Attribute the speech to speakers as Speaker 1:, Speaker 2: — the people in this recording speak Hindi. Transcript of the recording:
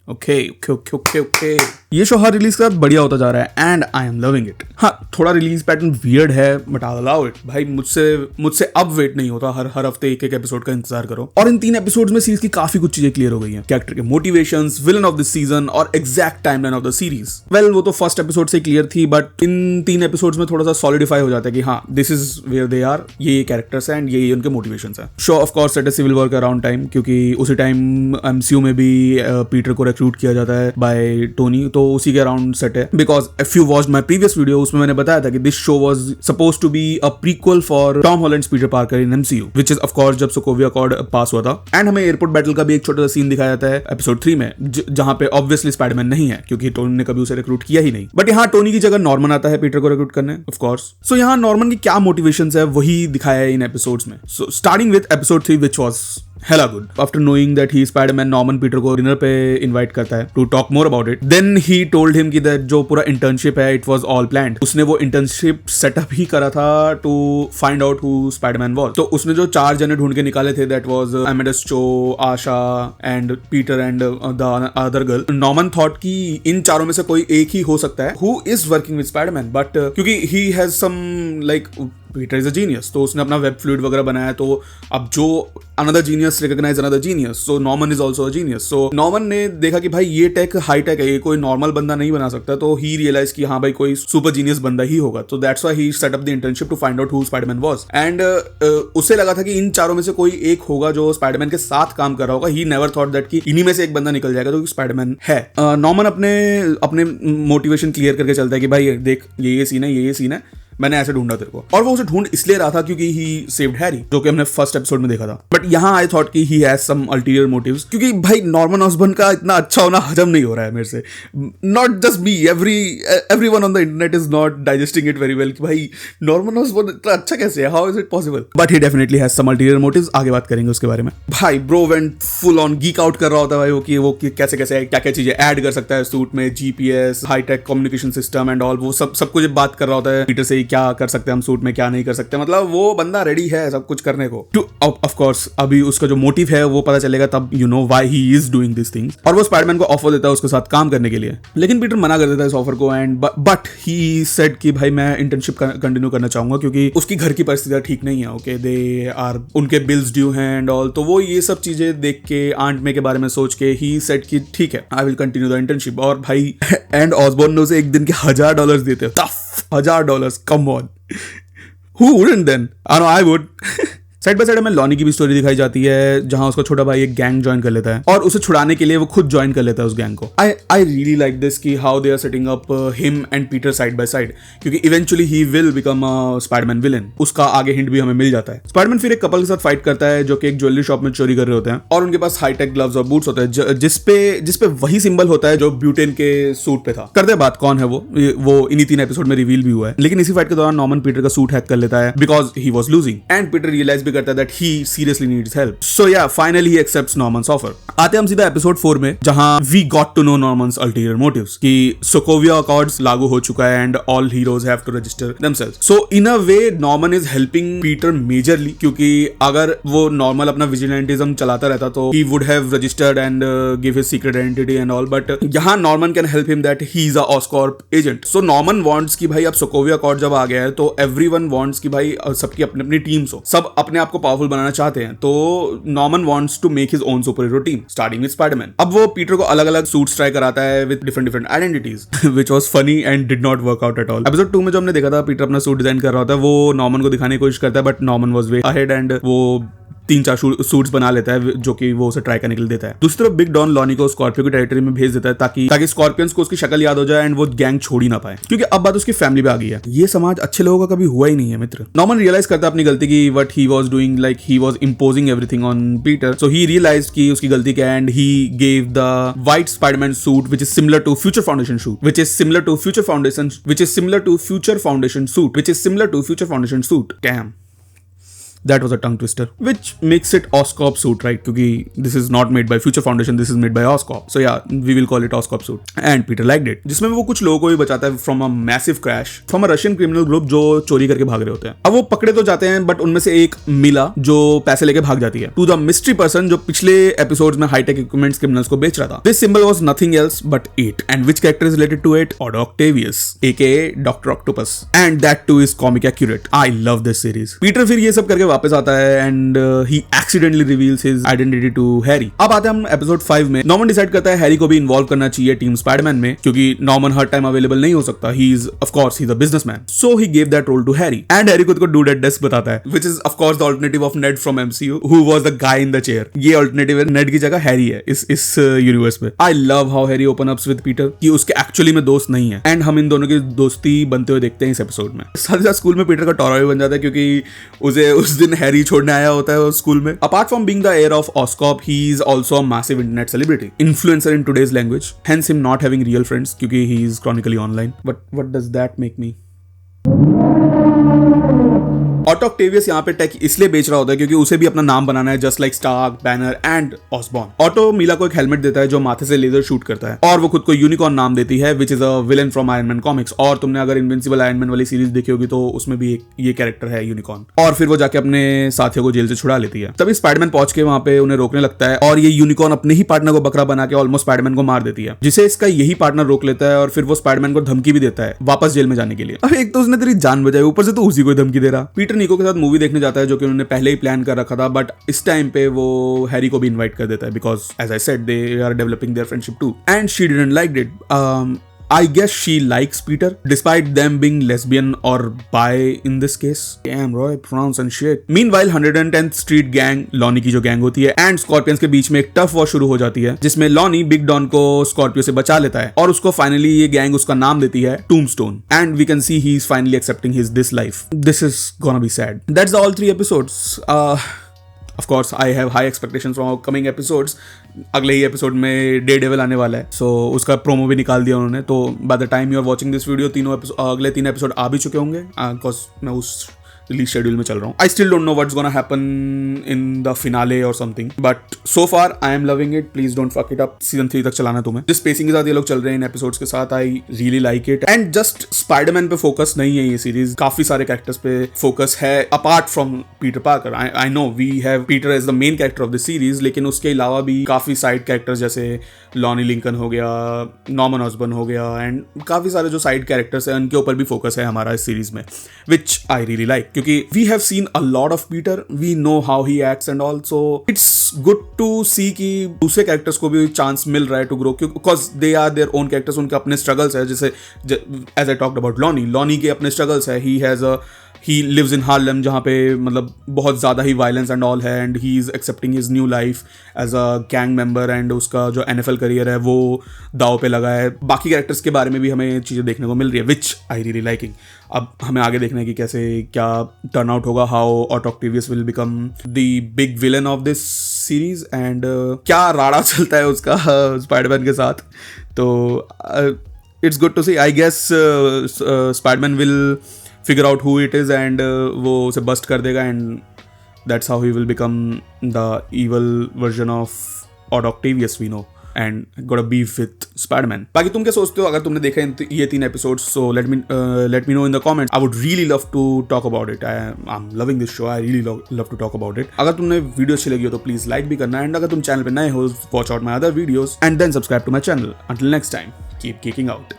Speaker 1: Okay okay okay okay okay ये शो हर रिलीज के साथ बढ़िया होता जा रहा है and I am loving it. हाँ, थोड़ा रिलीज पैटर्न वियर्ड है बट आई अलाउ इट। भाई मुझसे अब वेट नहीं होता, हर हफ्ते एक एपिसोड का इंतजार करो। और इन 3 एपिसोड्स में सीरीज की काफी कुछ चीजें क्लियर हो गई हैं। कैरेक्टर के motivations, villain of the season और exact timeline of the series. Well, वो तो फर्स्ट एपिसोड से क्लियर थी बट इन 3 एपिसोड्स में थोड़ा सा सॉलिडिफाई हो जाता है कि हाँ, this is where they are, ये कैरेक्टर्स हैं एंड ये उनके मोटिवेशंस हैं। Show of course set a civil war around time, क्योंकि उसी टाइम एमसीयू में भी पीटर को रिक्रूट किया जाता है बाय टोनी, तो उसी के अराउंड सेट है। Because if you watched my previous video, उसमें मैंने बताया था कि this show was supposed to be a prequel for Tom Holland's Peter Parker in MCU, which is of course जब सोकोविया अकॉर्ड पास हुआ था। एंड हमें एयरपोर्ट बैटल का भी एक छोटा सा सीन दिखाया जाता है एपिसोड 3 में, जहां पे ऑब्वियसली स्पाइडरमैन नहीं है क्योंकि टोनी ने कभी उसे रिक्रूट किया ही नहीं। बट यहाँ टोनी की जगह नॉर्मन आता है पीटर को रिक्रूट करने, ऑफ कोर्स। सो यहाँ नॉर्मन की क्या मोटिवेशंस है वही दिखाया है इन एपिसोड्स में। So starting with episode 3 which was hella good. After knowing that he is Spider-Man, Norman Peter को डिनर पे इनवाइट करता है to talk more about it. Then he told him कि that जो पूरा इंटर्नशिप है it was all planned. उसने वो इंटर्नशिप सेटअप ही करा था to find out who Spider-Man was. तो उसने जो 4 जने ढूंढ के निकाले थे that was Amadeus Cho, Asha and Peter and the other girl. Norman thought कि इन चारों में से कोई एक ही हो सकता है who is working with Spider-Man, but क्योंकि he has some like Peter is a genius, तो उसने अपना वेब फ्लूइड वगैरह बनाया, तो अब जो another genius recognize another genius, so Norman is also a genius. So Norman ने देखा कि भाई ये टेक हाई टेक है, ये कोई नॉर्मल बंदा नहीं बना सकता, तो ही रियलाइज कि हाँ भाई कोई सुपर जीनियस बंदा ही होगा। तो that's why he set up the internship to find out who Spiderman was. And उसे लगा था कि इन चारों में से कोई एक होगा जो स्पाइडरमैन के साथ काम कर रहा होगा। ही नेवर थॉट दैट कि इन्हीं में से एक बंदा निकल जाएगा जो स्पाइडरमैन है। नॉर्मन अपने मोटिवेशन क्लियर करके चलता है कि भाई देख ये सीन है, ये सीन है, मैंने ऐसे ढूंढा तेरे को। और वो उसे ढूंढ इसलिए रहा था क्योंकि ही सेव्ड हैरी, जो कि हमने फर्स्ट एपिसोड में देखा था। बट यहाँ आई थॉट कि he has some ulterior motives, क्योंकि भाई नॉर्मन ऑसबर्न का इतना अच्छा होना हजम नहीं हो रहा है मेरे से। Not just me, everyone on the internet is not digesting it very well कि भाई नॉर्मन ऑसबर्न इतना अच्छा कैसे है, how is it possible. But he definitely has some ulterior motives, आगे बात करेंगे उसके बारे में। भाई bro went full on geek out कर रहा होता है भाई वो कैसे क्या क्या चीजें ऐड कर सकता है सूट में, GPS, high tech communication system and all, वो सब कुछ बात कर रहा होता है पीटर से, क्या कर सकते हैं सूट में, क्या नहीं कर सकते। मतलब वो बंदा रेडी है सब कुछ करने को। ऑफ कोर्स अभी उसका जो मोटिव है वो पता चलेगा तब you know why he is doing this things. और वो स्पाइडरमैन को ऑफर देता है उसके साथ काम करने के लिए, लेकिन पीटर मना कर देता है इस ऑफर को। एंड बट ही सेड कि भाई मैं इंटर्नशिप कंटिन्यू करना चाहूंगा क्योंकि उसकी घर की परिस्थितियां ठीक नहीं है। ओके, दे आर, उनके बिल्स ड्यू हैं एंड ऑल। तो वो ये सब चीजें देख के, आंट मे के बारे में सोच के ही सेड कि ठीक है, I will continue the internship. और भाई एंड ऑसबॉर्न ने उसे एक दिन के $1000 देते, $1000, come on, who wouldn't then? I know I would. Side by side हमें लॉनी की भी स्टोरी दिखाई जाती है, जहां उसका छोटा भाई एक गैंग ज्वाइन कर लेता है और उसे छुड़ाने के लिए वो खुद ज्वाइन कर लेता है उस गैंग को। आई रियली लाइक दिस कि how they are setting up him and Peter side by side, क्योंकि eventually he will become a Spiderman villain. उसका आगे हिंट भी हमें मिल जाता है। स्पाइडरमैन फिर एक कपल के साथ फाइट करता है जो कि एक ज्वेलरी शॉप में चोरी कर रहे होते हैं, और उनके पास हाईटेक ग्लव्स और बूट्स होते हैं जिसपे वही सिंबल होता है जो ब्यूटेन के सूट पे था। करते हैं बात कौन है वो इन्हीं 3 एपिसोड में रिवील भी हुआ है। लेकिन इसी फाइट के दौरान नॉर्मन पीटर का सूट हैक कर लेता है because he was losing, and Peter realize भी करता है that he seriously needs help. So yeah, finally he accepts Norman's offer. आते हम सीधा एपिसोड 4 में, जहां we got to know Norman's ulterior motives कि Sokovia Accords लागू हो चुका है and all heroes have to register themselves. So in a way Norman is helping Peter majorly, क्योंकि अगर वो नॉर्मल अपना विजिलेंटिज्म चलाता रहता तो he would have registered and give his secret identity and all, but यहाँ Norman can help him that he is a Oscorp agent. So Norman wants कि भाई अब Sokovia Accord जब आ गया है तो everyone wants कि भाई सबकी अपनी अपनी टीम्स हो, सब अपने आप को पावरफुल बनाना चाहते हैं। तो Norman wants to make his own super hero team starting with Spiderman. अब वो पीटर को अलग अलग सूट्स ट्राई कराता है with different identities which was funny and did not work out at all. Episode 2 में जो हमने देखा था पीटर अपना सूट डिजाइन कर रहा होता है, वो नॉर्मन को दिखाने की कोशिश करता है, but Norman was way ahead and वो 3-4 सूट्स बना लेता है जो कि वो उसे ट्राई करने के लिए देता है। दूसरी तरफ बिग डॉन लॉनी को स्कॉर्पियो की टेरिटरी में भेज देता है ताकि स्कॉर्पियंस को उसकी शक्ल याद हो जाए एंड वो गैंग छोड़ ही ना पाए, क्योंकि अब बात उसकी फैमिली पे आ गई है। ये समाज अच्छे लोगों का कभी हुआ ही नहीं है मित्र। नॉर्मन रियलाइज करता है अपनी गलती की, what he was doing, like he was imposing everything on Peter. So he realised कि उसकी गलती क्या है and he gave the white Spiderman suit which is similar to Future Foundation suit which is similar to Future Foundation suit. Damn, that was a tongue twister which makes it Oscorp suit, right? क्योंकि this is not made by Future Foundation, this is made by Oscorp, सो या we will call it Oscorp suit. And Peter liked it, जिसमें वो कुछ लोगों को भी बचाता है from a massive crash from a Russian criminal group जो चोरी करके भाग रहे होते हैं। अब वो पकड़े तो जाते हैं, बट उनमें से एक मिला जो पैसे लेके भाग जाती है टू द मिस्ट्री पर्सन जो पिछले एपिसोड्स में हाईटेक इक्विपमेंट्स क्रिमिनल्स को बेच रहा था। This symbol was nothing else but it, and which character is related to it? Otto Octavius AKA Doctor Octopus, and that too is comic accurate. I love this series. Peter फिर ये सब करके वापस आता है and he accidentally reveals his identity to Harry. अब आते हैं हम एपिसोड 5 में। नॉर्मन डिसाइड करता है हैरी को भी इन्वॉल्व करना चाहिए टीम स्पाइडरमैन में, क्योंकि नॉर्मन हर टाइम अवेलेबल नहीं हो सकता, he is of course he is a businessman, so he give that role to Harry. And Harry खुद को डू दैट डेस्क बताता है, which is of course the alternative of Ned from MCU, who was the guy in the chair. ये अल्टरनेटिव है, नेड की जगह हैरी है इस यूनिवर्स में। I love how Harry open ups with Peter कि उसके एक्चुअली में दोस्त नहीं है, एंड हम इन दोनों की दोस्ती बनते हुए देखते हैं इस एपिसोड में। साथ ही साथ स्कूल में पीटर का टॉरा भी बन जाता है, क्योंकि उसे उस दिन हैरी छोड़ने आया होता है स्कूल में। Apart from being the heir of Oscorp, he is also a massive internet celebrity, influencer in today's language, hence him not having real friends, क्योंकि he is chronically online. But what does that make me? Otto Octavius यहाँ पे टेक इसलिए बेच रहा होता है क्योंकि उसे भी अपना नाम बनाना है, just like Stark, Banner and Osborn. Otto मीला को एक हेलमेट देता है जो माथे से लेजर शूट करता है, और वो खुद को यूनिकॉर्न नाम देती है, which is a villain from iron man comics. और तुमने अगर इनविंसिबल आयरन मैन वाली सीरीज देखी होगी तो उसमें भी ये कैरेक्टर है यूनिकॉर्न। और फिर वो जाके अपने साथियों को जेल से छुड़ा लेती है। तभी स्पाइडरमैन पहुंच के वहां पे उन्हें रोकने लगता है, और ये यूनिकॉर्न अपने ही पार्टनर को बकरा बना के ऑलमोस्ट स्पाइडरमैन को मार देती है, जिसे इसका यही पार्टनर रोक लेता है, और फिर वो स्पाइडरमैन को धमकी भी देता है वापस जेल में जाने के लिए। अरे एक तो उसने तेरी जान बचाई, ऊपर से तो उसी को धमकी दे रहा। पीटर निको के साथ मूवी देखने जाता है, जो कि उन्होंने पहले ही प्लान कर रखा था, बट इस टाइम पे वो हैरी को भी इनवाइट कर देता है, because as I said they are developing their friendship too, and she didn't like it. I guess she likes Peter, despite them being lesbian or bi in this case. Damn, Roy, pronouns and shit. Meanwhile, 110th Street Gang, लॉनी की जो गैंग होती है, एंड स्कॉर्पियंस के बीच में एक टफ वॉर शुरू हो जाती है, जिसमें लॉनी बिग डॉन को स्कॉर्पियो से बचा लेता है, और उसको फाइनली ये गैंग उसका नाम देती है Tombstone, and we can see he is finally accepting his this life. This is gonna be sad. That's the all 3 episodes. Of course, I have high expectations from upcoming episodes. अगले ही एपिसोड में डे डेविल आने वाला है, सो उसका प्रोमो भी निकाल दिया उन्होंने। तो by the time you are watching this video अगले 3 एपिसोड आ भी चुके होंगे, बिकॉज मैं उस रिलीज शेड्यूल में चल रहा हूँ। I still don't know what's gonna happen in the finale और something, but so far I am loving it. Please don't fuck it up. Season 3 तक चलाना तुम्हें। जिस पेसिंग के साथ ये लोग चल रहे हैं इन एपिसोड्स के साथ, आई really like it. And just Spiderman पे फोकस नहीं है ये सीरीज, काफी सारे कैरेक्टर्स पे फोकस है apart from Peter Parker. I know we have Peter as the main character of the series, लेकिन उसके अलावा भी काफी साइड कैरेक्टर्स जैसे लॉनी लिंकन हो गया, नॉर्मन ऑसबर्न हो गया, एंड काफी सारे जो साइड कैरेक्टर्स हैं उनके ऊपर भी फोकस है हमारा इस सीरीज में, विच आई रियली लाइक, क्योंकि we have seen a lot of Peter, we know how he acts and all, so it's good to see कि दूसरे कैरेक्टर्स को भी चांस मिल रहा है to grow, because they are their own characters, उनके अपने स्ट्रगल्स है। जैसे as I talked about लॉनी के अपने स्ट्रगल्स है। he lives in Harlem, जहाँ पे मतलब बहुत ज़्यादा ही वायलेंस एंड ऑल है, and he is accepting his new life as a gang member, and उसका जो NFL करियर है वो दाव पे लगा है। बाकी कैरेक्टर्स के बारे में भी हमें चीज़ें देखने को मिल रही है, विच आई रियली लाइकिंग। अब हमें आगे देखना है कि कैसे क्या टर्न आउट होगा, how Otto Octavius will become the big villain of this series, and क्या राड़ा चलता है उसका स्पाइडरमैन के साथ। तो it's good to see. I guess Spiderman will figure out who it is, and वो उसे बस्ट कर देगा, and that's how he will become the evil version of Otto Octavius we know, and got a beef with Spider-Man. बाकी तुम क्या सोचते हो अगर तुमने देखा ये 3 episodes? So let me know in the comments. I would really love to talk about it. I'm loving this show. I really love to talk about it. अगर तुमने वीडियो अच्छी लगी हो तो प्लीज लाइक भी करना, एंड अगर तुम चैनल पे नए हो, watch out my other videos, and then subscribe to my channel. Until next time, keep kicking out.